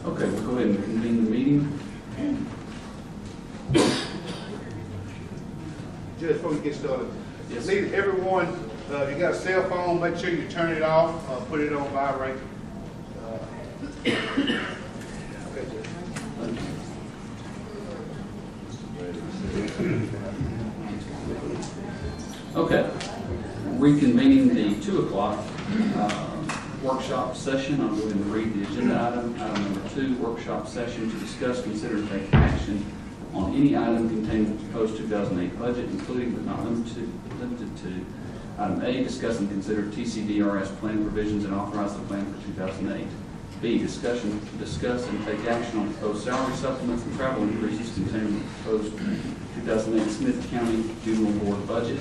Okay, we'll go ahead and convene the meeting. Just before we get started, Yes. please, everyone, you got a cell phone, make sure you turn it off, put it on vibrate. Okay, Judge. Okay, reconvening the 2 o'clock workshop session. I'll go ahead and read the agenda item. Item number 2, workshop session to discuss, consider, and take action on any item containing the proposed 2008 budget, including but not limited to item A, discuss and consider TCDRS plan provisions and authorize the plan for 2008. B, discuss and take action on proposed salary supplements and travel increases containing the proposed 2008 Smith County Juvenile Board budget.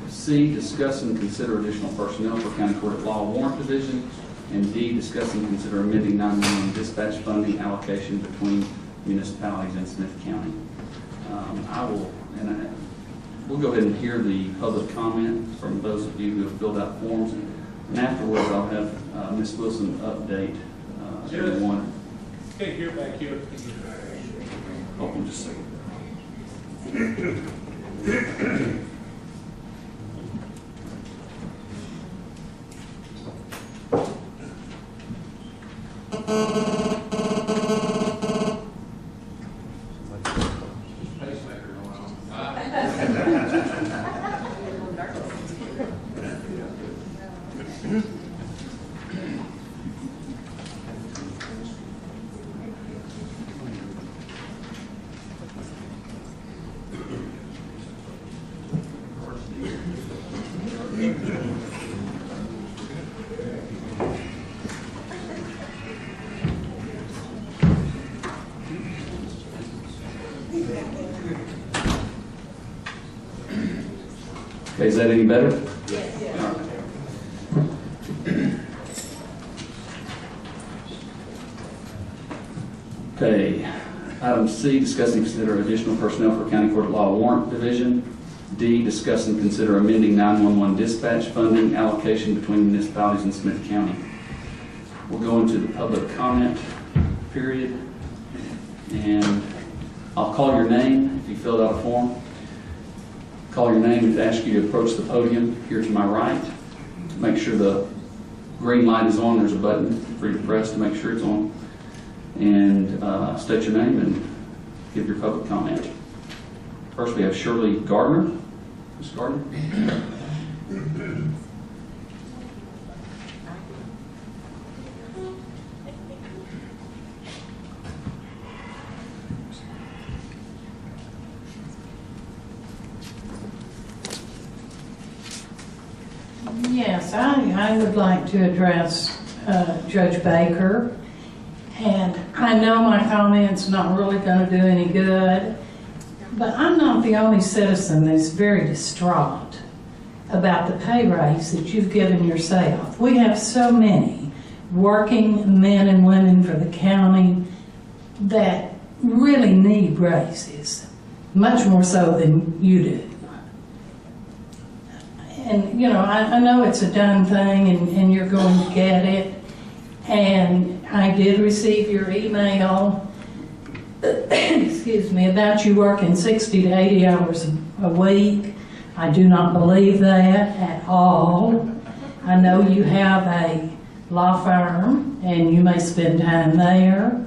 C, discuss and consider additional personnel for County Court of Law Warrant Division. And D, discuss and consider amending 911 dispatch funding allocation between municipalities in Smith County. We'll go ahead and hear the public comment from those of you who have filled out forms. And afterwards, I'll have Ms. Wilson update everyone. Okay, here back here. Hold on just a second. Pacemaker going on. Okay, is that any better? Yes. All right. Okay, item C, discuss and consider additional personnel for County Court of Law Warrant Division. D, discuss and consider amending 911 dispatch funding allocation between municipalities in Smith County. We'll go into the public comment period, and I'll call your name if you filled out a form. Call your name and ask you to approach the podium here to my right. Make sure the green light is on. There's a button for you to press to make sure it's on. And state your name and give your public comment. First, we have Shirley Gardner. Ms. Gardner. Yes, I would like to address Judge Baker. And I know my comment's not really going to do any good, but I'm not the only citizen that's very distraught about the pay raise that you've given yourself. We have so many working men and women for the county that really need raises, much more so than you do. And, you know, I know it's a done thing and you're going to get it. And I did receive your email, excuse me, about you working 60 to 80 hours a week. I do not believe that at all. I know you have a law firm and you may spend time there.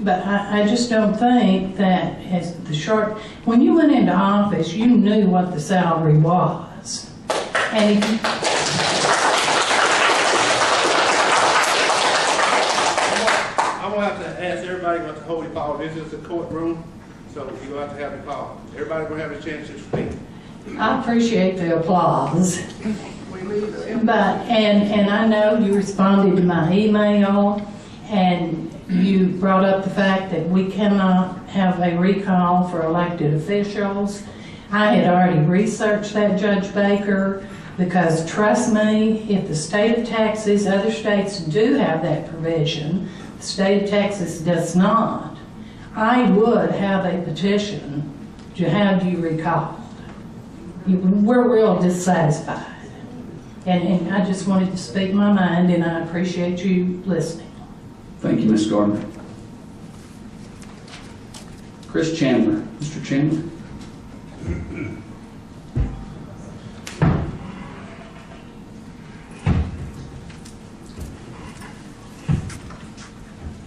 But I just don't think that as the short, when you went into office, you knew what the salary was. And if you, I'm gonna have to ask everybody what to hold the call. This is the courtroom, so you're gonna have to have the call. Everybody's gonna have a chance to speak. I appreciate the applause. But, and I know you responded to my email, and you brought up the fact that we cannot have a recall for elected officials. I had already researched that, Judge Baker, because trust me, if the state of Texas, other states do have that provision, the state of Texas does not, I would have a petition to have you recalled. We're real dissatisfied. And I just wanted to speak my mind, and I appreciate you listening. Thank you, Ms. Gardner. Chris Chandler. Mr. Chandler?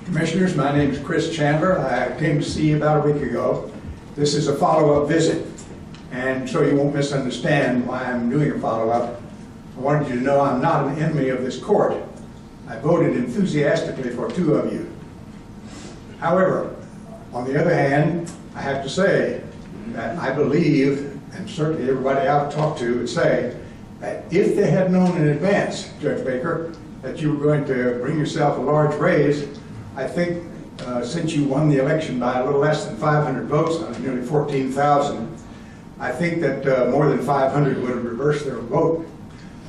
Commissioners, my name is Chris Chandler. I came to see you about a week ago. This is a follow-up visit, and so you won't misunderstand why I'm doing a follow-up. I wanted you to know I'm not an enemy of this court. I voted enthusiastically for 2 of you. However, on the other hand, I have to say that I believe, and certainly everybody I've talked to would say, that if they had known in advance, Judge Baker, that you were going to bring yourself a large raise, I think since you won the election by a little less than 500 votes, on nearly 14,000, I think that more than 500 would have reversed their vote.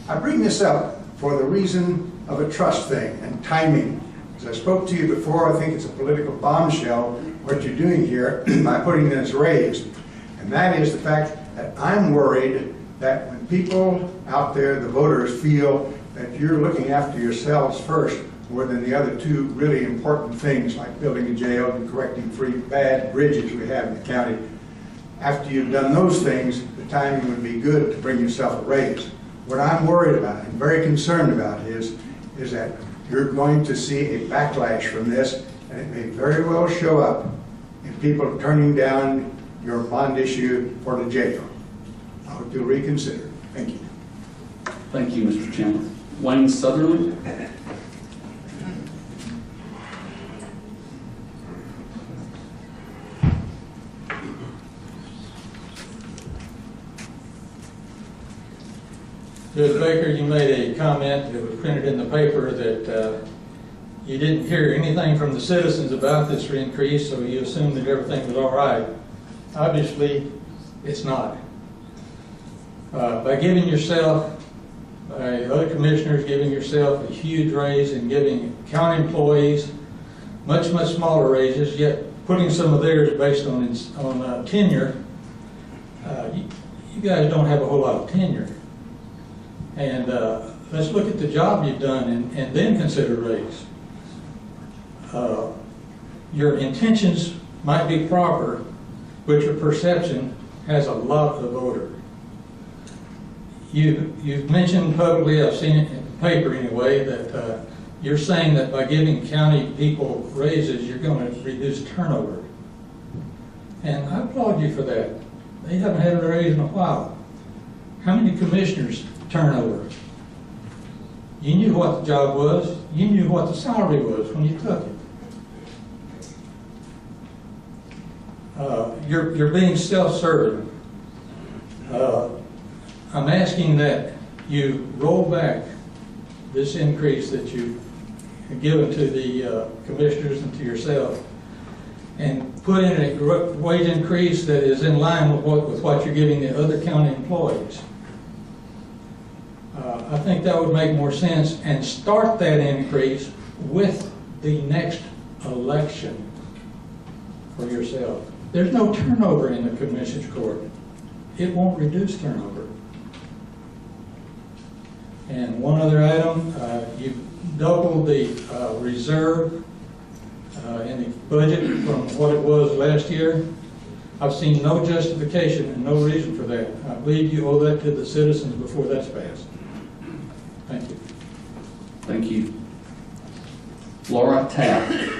I bring this up for the reason of a trust thing and timing. As I spoke to you before, I think it's a political bombshell what you're doing here by putting this raise. And that is the fact that I'm worried that when people out there, the voters, feel that you're looking after yourselves first more than the other 2 really important things like building a jail and correcting 3 bad bridges we have in the county. After you've done those things, the timing would be good to bring yourself a raise. What I'm worried about and very concerned about is that you're going to see a backlash from this, and it may very well show up in people turning down your bond issue for the jail. I hope you'll reconsider. Thank you. Thank you, Mr. Chandler. Wayne Sutherland? Judge Baker, you made a comment that was printed in the paper that you didn't hear anything from the citizens about this increase, so you assumed that everything was all right. Obviously, it's not. By giving yourself, by other commissioners giving yourself a huge raise and giving county employees much, much smaller raises, yet putting some of theirs based on tenure, you guys don't have a whole lot of tenure. And let's look at the job you've done and then consider raise. Your intentions might be proper, but your perception has a lot of odor. You've mentioned publicly, I've seen it in the paper anyway, that you're saying that by giving county people raises, you're going to reduce turnover. And I applaud you for that. They haven't had a raise in a while. How many commissioners turnover? You knew what the job was. You knew what the salary was when you took it. You're being self-serving. I'm asking that you roll back this increase that you've given to the commissioners and to yourself, and put in a wage increase that is in line with what you're giving the other county employees. I think that would make more sense, and start that increase with the next election for yourself. There's no turnover in the Commissioners Court. It won't reduce turnover. And one other item, you've doubled the reserve in the budget from what it was last year. I've seen no justification and no reason for that. I believe you owe that to the citizens before that's passed. Thank you. Thank you. Laura Taft.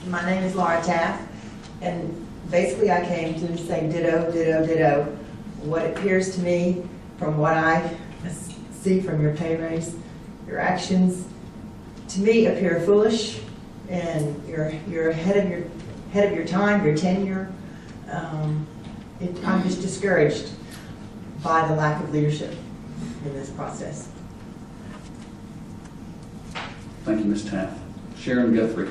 My name is Laura Taft, and basically I came to say ditto, ditto, ditto. What appears to me, from what I see from your pay raise, your actions, to me appear foolish, and you're ahead of your time, your tenure. I'm just discouraged by the lack of leadership in this process. Thank you, Ms. Taft. Sharon Guthrie.